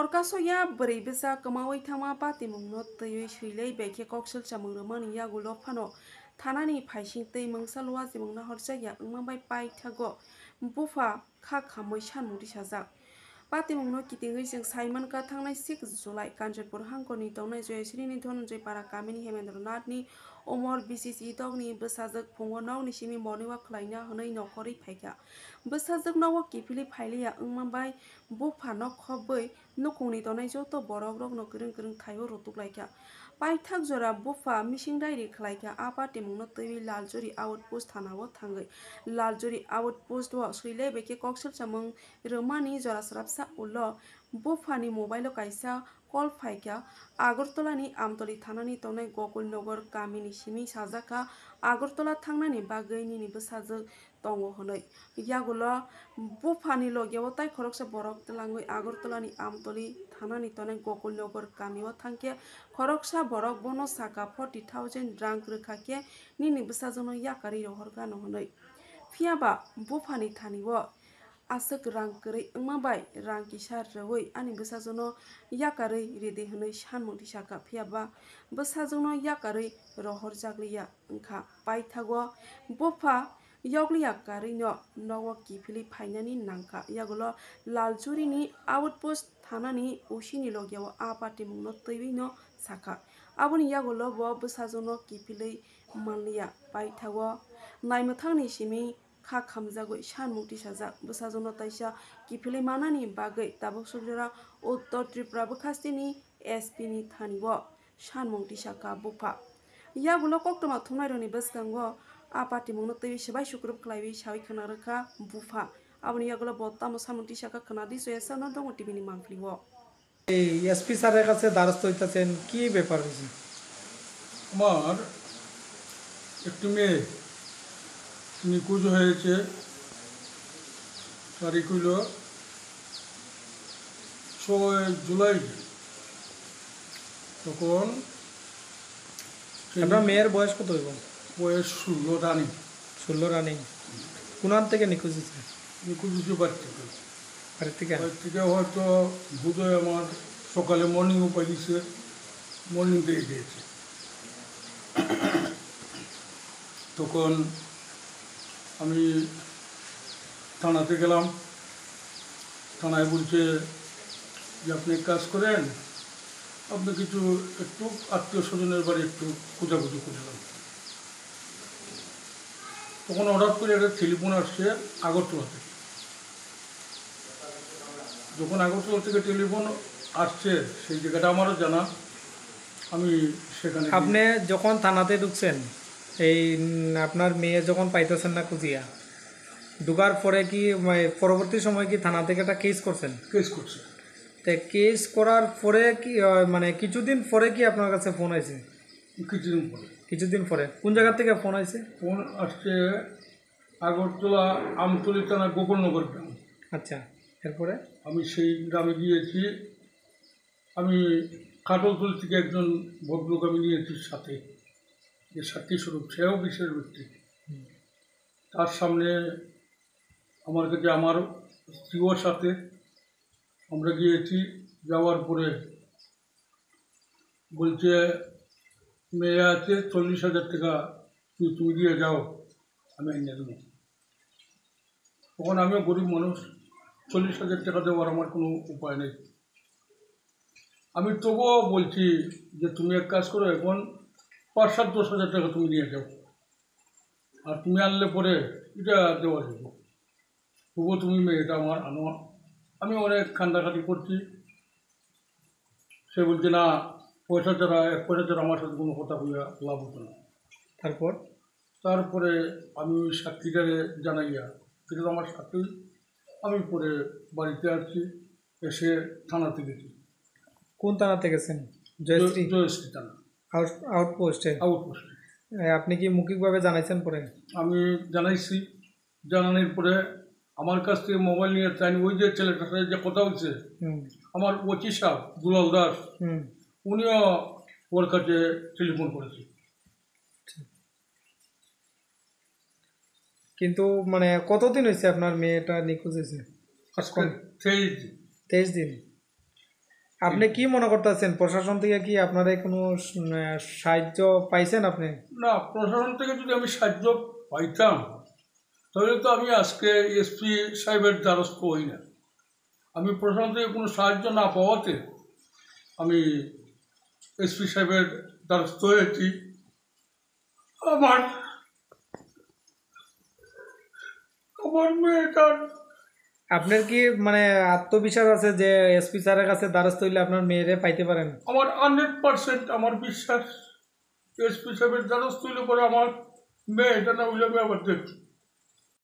Horkaso ya beri besa kemawai thama pati mungno tei suilei beke koksel chamung romani ya gulo phano thanani phaising tei mungsalwa jimungna horsa ya ungmangbai pai thago bufa kha khamoi sanmudi sajak pati mungno kitingui jeng Simon ka thangnai 6 July Kanjurpur hangkoni tongnai Joyashree ni Dhananjay para kamini Hemendranath ni Omor BCC dogni bwsajak phungo nokni simi morning walk khlaina hwnoi nokori phaikha bwsajak nogo kifili phailia ungmangbai bufa nok khoboi nukungni tongnai joto borok rokno kwrwng kwrwng thaibo rutuklaikha paithak jora bufa missing diary khlaikha a pati mungno teiwi Laljori outpost thanao thangoi Laljori outpost o suilei beke koksal chamung romani jora srapsa ulo bufani mobile o kaisa call phaikha Agartala ni Amtoli thanani tongnai Gokulnagar kamini simi sajakha Agartala thangnani bagui nini bwsajak tongo hwnoi yagulo bufani logeo tai khoroksa borok twlangui Agartala ni Amtoli thanani tongnai Gokulnagar kami o thangkhe khoroksa borok bono saka 40,000 rang rwkha khe nini bwsajakno yakari rohorgano hwnoi phiaba bufani thani o aswk rang kwrwi wngmangbai rang kisa rwwi ani bwsajakno yakarwi ridi hwnwi sanmudi sakha phiaba bwsajakno yakarwi rohorjakliya wngkha paithago bufa yokliya karwi no nogo kifili phainani nangkha yagulo Laljori ni outpost thanani usini logeo a pati mungno teiwi no sakha aboni yagulo bo bwsajakno kifili manliya paithago naimwthangni simi kha khamjagoi sanmukti sajak bwsajakno taisa kifili manani bagui tabuk suljora Uttor Tripura bwkhasti ni SP ni thani o sanmukti sakha bufa yagulo koktoma thungnairokni bwskango a pati mungno teiwi sbai sukrub khlaiwi sawi khwnarwkha bufa aboni yagulo bo tamo sanmukti sakha khwnadi Joyashree no dongo TV ni mangpili o এই SP স্যারের কাছে দ্বারস্থ হইতেছেন কি ব্যাপার হয়েছে? আমার একটি মেয়ে নিখোঁজ হয়েছে তারিখ হইল 6 জুলাই তখন আপনার মেয়ের বয়স কত হইব? বয়স 16 রানিং 16 রানিং কোনার থেকে নিখোঁজ হয়েছে? নিখোঁজ হয়েছে বাড়ি থেকে বাড়ি থেকে হয়তো বোধহয় আমার সকালে মর্নিংও পাই দিচ্ছে মর্নিং থেকে দিয়েছে তখন আমি থানাতে গেলাম থানায় বলছে যে আপনি এক কাজ করেন আপনি কিছু একটু আত্মীয় স্বজনের বাড়ি একটু খোঁজাখুঁজি করলাম তখন হঠাৎ করে একটা টেলিফোন আসছে আগরতলা থেকে যখন আগরতলা থেকে টেলিফোন আসছে সেই জায়গাটা আমারও জানা আমি সেখানে আপনি যখন থানাতে ঢুকছেন এই আপনার মেয়ে যখন পাইতেছেন না খুঁজিয়া ঢুকার পরে কি পরবর্তী সময় কি থানা থেকে একটা কেস করছেন? কেস করছে তো কেস করার পরে কি মানে কিছুদিন পরে কি আপনার কাছে ফোন আইছে? কিছুদিন পরে কোন জায়গা থেকে ফোন আইছে? ফোন আসছে আগরতলা আমতলী থানা গোকুলনগর গ্রাম। আচ্ছা, এরপরে আমি সেই গ্রামে গিয়েছি। আমি কাটলতলী থেকে একজন ভদ্রলোক আমি নিয়েছি সাথে, যে সাক্ষী স্বরূপ, সেও বিশেষ ব্যক্তি। তার সামনে আমার কাছে আমার স্ত্রীর সাথে আমরা গিয়েছি। যাওয়ার পরে বলছে মেয়ে আছে 40,000 টাকা তুমি দিয়ে যাও, আমি এনে দেবো। তখন আমিও গরিব মানুষ, 40,000 টাকা দেওয়ার আমার কোনো উপায় নেই। আমি তবুও বলছি যে তুমি এক কাজ করো, এখন 5-7-10,000 টাকা তুমি নিয়ে যাও, আর তুমি আনলে পরে এটা দেওয়া যাবো। তবুও তুমি মেয়েটা আমার আনো। আমি অনেক কান্দাকাটি করছি। সে বলছে না, পয়সা ছাড়া, 1 পয়সা ছাড়া আমার সাথে কোনো কথা বলে লাভ হতো না। তারপরে আমি সাক্ষীটারে জানাইয়া, সেটা আমার সাথী, আমি পরে বাড়িতে আসছি। এসে থানাতে গেছি। কোন থানাতে গেছেন? জয়শ্রী থানা আউটপোস্টে। আপনি কি মৌখিকভাবে জানাইছেন পরে? আমি জানাইছি। জানানোর পরে আমার কাছ থেকে মোবাইল নিয়ে চাইনি। ওই যে ছেলেটার সাথে যে কথা হচ্ছে, আমার ওসি সাহেব দুলাল দাস, উনিও ওর কাছে টেলিফোন করেছে। কিন্তু মানে কতদিন হয়েছে আপনার মেয়েটা নিখোঁজ হয়েছে? আজকে 23 দিন। 23 দিন। আপনি কি মনে করতেছেন প্রশাসন থেকে কি আপনারা কোনো সাহায্য পাইছেন আপনি? না, প্রশাসন থেকে যদি আমি সাহায্য পাইতাম তাহলে তো আমি আজকে এসপি সাহেবের দ্বারস্থ হই না। আমি প্রশাসন থেকে কোনো সাহায্য না পাওয়াতে আমি এসপি সাহেবের দ্বারস্থ হয়েছি। আমার আমার মেয়েটার আপনার কি মানে আত্মবিশ্বাস আছে যে এসপি স্যারের কাছে দ্বারস্থ হইলে আপনার মেয়েরে পাইতে পারেন? আমার 100% আমার বিশ্বাস এসপি সাহেবের দ্বারস্থ হইলে পরে আমার মেয়েটা না হইলে আমি আবার দেখি।